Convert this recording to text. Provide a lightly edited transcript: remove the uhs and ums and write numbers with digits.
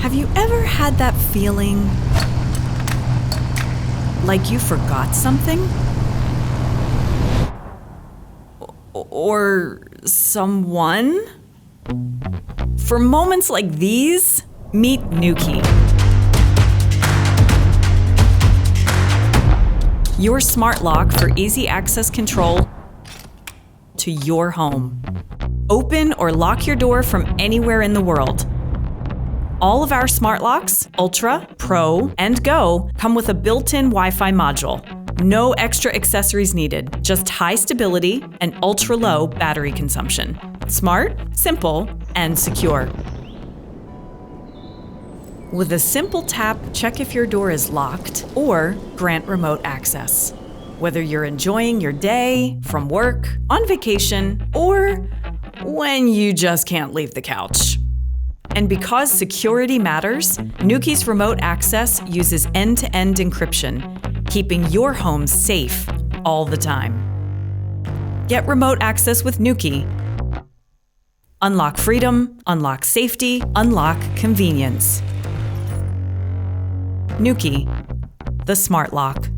Have you ever had that feeling like you forgot something? Or someone? For moments like these, meet Nuki. Your smart lock for easy access control to your home. Open or lock your door from anywhere in the world. All of our smart locks, Ultra, Pro, and Go, come with a built-in Wi-Fi module. No extra accessories needed, just high stability and ultra-low battery consumption. Smart, simple, and secure. With a simple tap, check if your door is locked or grant remote access. Whether you're enjoying your day, from work, on vacation, or when you just can't leave the couch. And because security matters, Nuki's remote access uses end-to-end encryption, keeping your home safe all the time. Get remote access with Nuki. Unlock freedom, unlock safety, unlock convenience. Nuki, the smart lock.